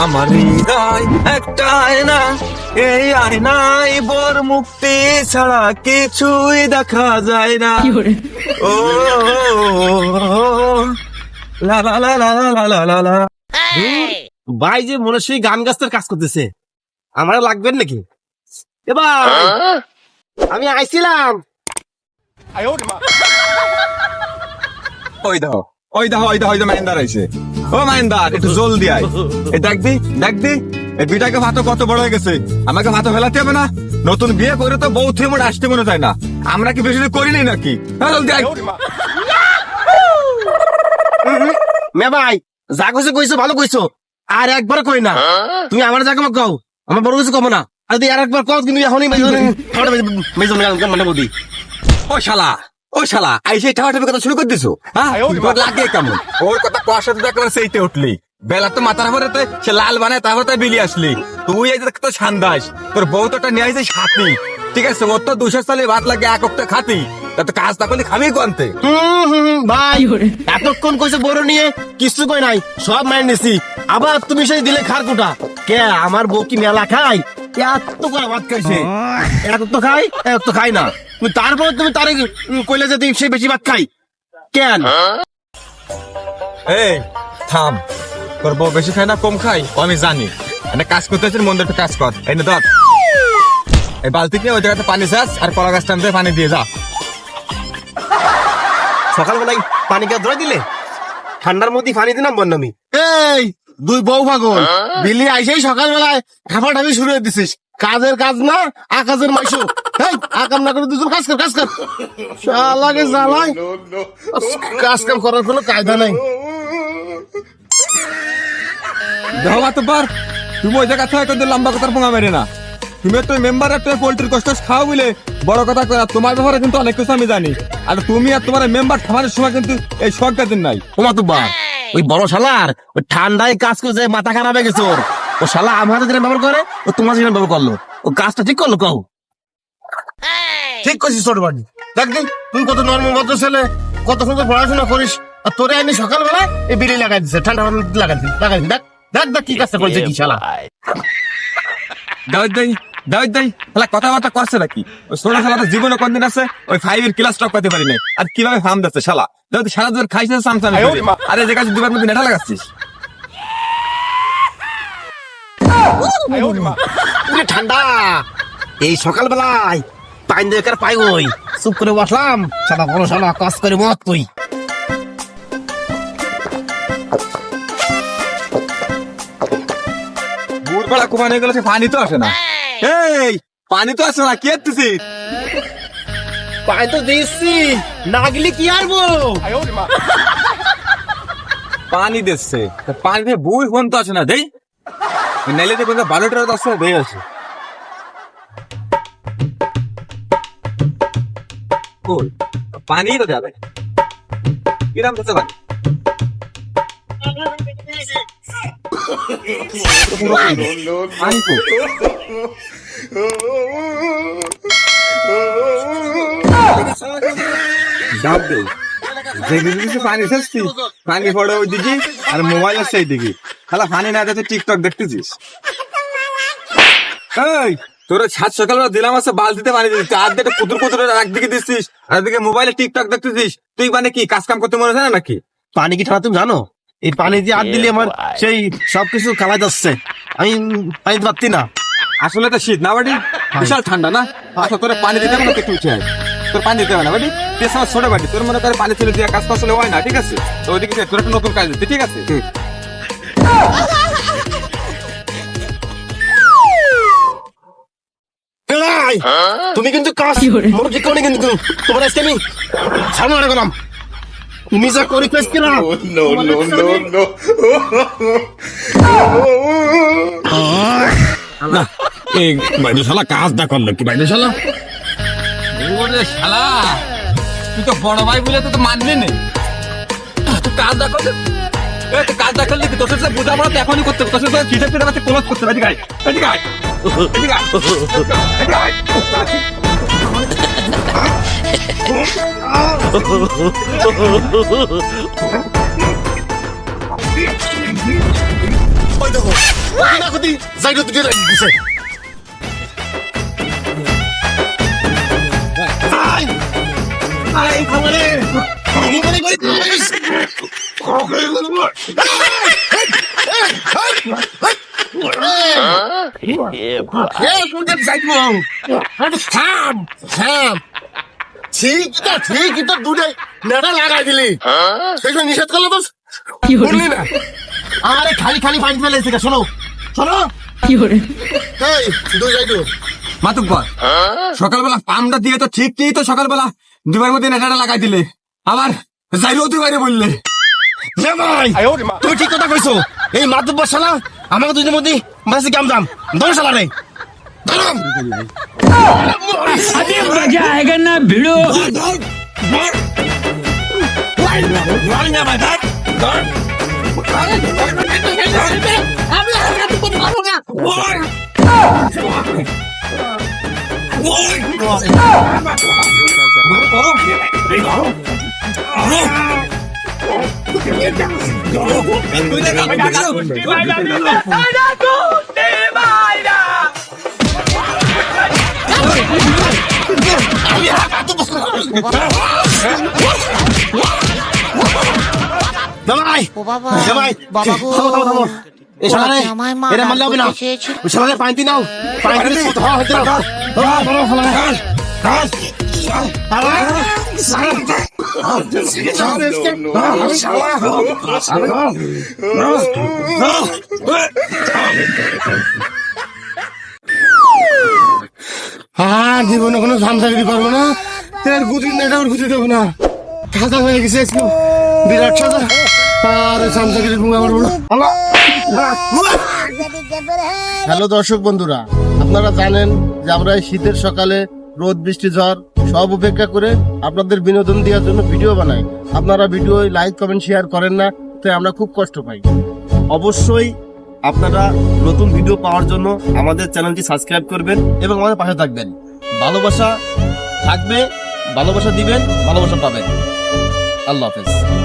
আমার হৃদয় একটা আয়না, এই আয়নায় বোর মুক্তি ছাড়া কিছুই দেখা যায় না। ও লা লা লা লা লা লা লা লা। ভাই যে মনস্বী গান গাছটার কাজ করতেছে, আমার লাগবেন নাকি? এ ভাই, আমি আইছিলাম। ওই দাও ওই দাও ওই দাও ওই দাও মাইন্দার আইছে। ও মাইন্দার, একটু জলদি আয়। এই দেখবি দেখবি এই বিটাকে ভাতও কত বড় হয়ে গেছে, আমাকে ভাতও ফেলাতে হবে না? নতুন বিয়ে করে তো বউ থেকে মোট আসতে মনে যায় না, আমরা কি বেশি দিন করিনি নাকি? হ্যাঁ, জলদি আয়। মে ভাই, যা কইছো কইছো, ভালো কইছো, আর একবার কই না। তুমি আমার জায়গা কও, আমার বড় কিছু কম না। আর তুই আর একবার কও, কিন্তু এখনই মানে বলবি। ও শালা ও শালা আইসে ঠাওয়াঠাবি কথা শুরু করে দিছো। হ্যাঁ, তোর লাগে কেমন? ওর কথা কর সাথে দেখলাম সেইতে উঠলি, বেলা তো মাথার উপরে সে লাল বানায়, তারপর তাই বিলি আসলি। তুই এই যে তো সান্দাস, তোর বউ তো নিয়ে আসে সাথী, ঠিক আছে? ওর তো 200 সালে ভাত লাগে এক অক্ট খাতি, তা তো কাজ না করলে খাবি কোনতে? ভাই এতক্ষণ কইছে বড় নিয়ে কিছু কই নাই, সব মাইন নিছি। আবার তুমি সেই দিলে খার কোটা কে? আমার বউ কি মেলা খাই? এত করে ভাত খাইছে, এত তো খাই, এত তো খাই না। তারপরে তুমি তারে কইলে যে সে বেশি ভাত খাই কেন? এই থাম, তোর বউ বেশি খায় না কম খাই ও আমি জানি। মানে কাজ করতে আছিস, মন দিয়ে কাজ কর। এই নে ধর, এই বালতি নিয়ে ওই জায়গাতে পানি চাস, আর কলা গাছ টানতে পানি দিয়ে যা। সকালবেলায় পানি কে ধরে দিলে, ঠান্ডার মধ্যে পানি দিলাম বন্যামি। এই দুই বউ পাগল বিলি আইসেই সকালবেলায় ঠাপাঠাপি শুরু হয়ে দিছিস। কাজের কাজ না, আকাশের মাইশো। এই আকাম না করে দুজন কাজ কর, কাজ কর। শালাকে জ্বালায়, কাজ কাম করার কোনো কায়দা নাই। দেখো মাতব্বর, তুমি ওই জায়গা থেকে কিন্তু লম্বা কথার পোঙা মেরে না। তুমি তো মেম্বার একটা পোল্ট্রির কষ্ট খাও বলে বড় কথা করা। তোমার ব্যাপারে কিন্তু অনেক কিছু আমি জানি, আর তুমি আর তোমার মেম্বার থামানোর সময় কিন্তু এই শখটা দিন নাই। ও মাতব্বর, ওই বড় শালার ওই ঠান্ডায় কাজ করে মাথা খারাপ হয়ে গেছে ওর। ও শালা আমাদের যেটা ব্যবহার করে, ও তোমার যেটা ব্যবহার করলো। ও কাজটা ঠিক করলো কও? ঠিক করছিস ছোট বাড়ি। দেখ দিন তুই কত নর্মাল ভদ্র ছেলে, কত সুন্দর পড়াশোনা করিস, আর তোরে আমি সকালবেলা এই বিড়ি লাগাই দিচ্ছে, ঠান্ডা লাগাই দিই। দেখ দেখ দেখ কি কাজটা করেছে কি শালা। দাওয়াত দেই কথাবার্তা করছে নাকি? ওই ছোট শালা তো জীবনে কোনদিন আছে ওই 5 এর ক্লাস টপ করতে পারি নাই, আর কিভাবে ফার্ম দিচ্ছে শালা। দাও সারা দিন খাইছে সামসাম, আরে যে কাছে দুবার মধ্যে নেটা লাগাচ্ছিস। ঠান্ডা এই সকালবেলায় পাইন দেখার পাই, ওই চুপ করে বসলাম। শালা বড় শালা কাজ করে মত তুই। ভোরবেলা কুমানে গেলে সে পানি তো আসে না। এই পানি তো আসে না, কি এসছিস? পাই তো দিচ্ছি, না গেলে কি আরবো? পানি দিচ্ছে, পানি দিয়ে বুই ফোন তো আসে না। দেই নাইলে দেখবেন 12টার 10 হয়ে আছে। কই পানি তো যাবে, কিরাম দিচ্ছে পানি? পানি কো ডাব দে, যে পানি খাচ্ছি, পানি পড়ে ওই দিকে আর মোবাইল আছে এই দিকে। খালা পানি না দেখে টিকটক দেখতেছিস। এই তোর সাত সকালবেলা দিলাম আছে বালতিতে পানি দিচ্ছিস, আর দিকে কুতুর কুতুর একদিকে দিচ্ছিস, আর দিকে মোবাইলে টিকটক দেখতেছিস। তুই মানে কি কাজ কাম করতে মনে হয় না নাকি? পানি কি ঠান্ডা তুমি জানো? এই পানি দিয়ে হাত দিলে আমার সেই সবকিছু কালাই যাচ্ছে, আমি পানি দিতে পারতি না। আসলে তো শীত না বাড়ি, বিশাল ঠান্ডা না। আচ্ছা তোর পানি দিতে হবে না, একটু উঠে আয়। তোর পানি দিতে হবে না বাড়ি, তুই আমার ছোট বাড়ি, তোর মনে করে পানি ছেড়ে দিয়ে কাজ করলে হয় না, ঠিক আছে? তো ওইদিকে তোর একটা নতুন কাজ দিতে, ঠিক আছে? তুমি কিন্তু কাজ মনোযোগ করো কিন্তু, তোমার আজকে আমি ছাড়ো না গেলাম। তুমি যা করি কাজ কিনা না এই বাইরে শালা কাজ না করলো কি? বাইরে শালা ওরে শালা, তুই তো বড় ভাই বলে তো মানলি নেই। তুই কাজ না করলে, তুই কাজ না করলে তোর সাথে বোঝাপড়া তো এখনই করতে হবে। তোর সাথে চিঠা ফিরে আমাকে ক্লোজ করতে হবে। এদিকে আয়, এদিকে আয়, এদিকে আয়, এদিকে আয়। ওই দেখো না ক্ষতি যাই তো তুই দিছে আই খাবারে ঠিকই তো দুটো নেড়া লাগাই দিলি সেটা নিষেধ করলো তো বললি না আরে খালি খালি পানি ফেলেছে শোনো শোনো এই দুই যাই তো মাতুব্বর সকালবেলা পামটা দিয়ে তো ঠিক কি তো সকালবেলা দুবার মধ্যে নেটাটা লাগাই দিলে আবার যাইলেও তুই বাইরে বললে তুমি ঠিক কথা কইছো এই মাতুব্বর শালা আমাকে দুজনের মধ্যে মাসে কাম দাম ধর শালা রে अभी मजा आएगा ना भिड़ो জামাই বাবা জামাই বাবা গো থামো থামো থামো এই শালারে আমায় মা এটা মারলে হবে না চেয়েছিল। ওই শালারে পানি নাও পানি দিয়ে কত হওয়া হইতে দাও ধরো শালারে জীবনে কোনো ঝামঝাগিরি করবো না তোর গুটি নেটা গুটি দেবো না খাজা হয়ে গেছে আজকে বিরাট সাজা আর ঝামঝাগিরি ঘুমা আমার বড় হ্যালো দর্শক বন্ধুরা আপনারা জানেন যে আমরা এই শীতের সকালে রোদ বৃষ্টি ঝড় সব উপেক্ষা করে আপনাদের বিনোদন দেওয়ার জন্য ভিডিও বানাই আপনারা ভিডিও লাইক কমেন্ট শেয়ার করেন না তাই আমরা খুব কষ্ট পাই অবশ্যই আপনারা নতুন ভিডিও পাওয়ার জন্য আমাদের চ্যানেলটি সাবস্ক্রাইব করবেন এবং আমাদের পাশে থাকবেন ভালোবাসা থাকবে ভালোবাসা দিবেন ভালোবাসা পাবেন আল্লাহ হাফেজ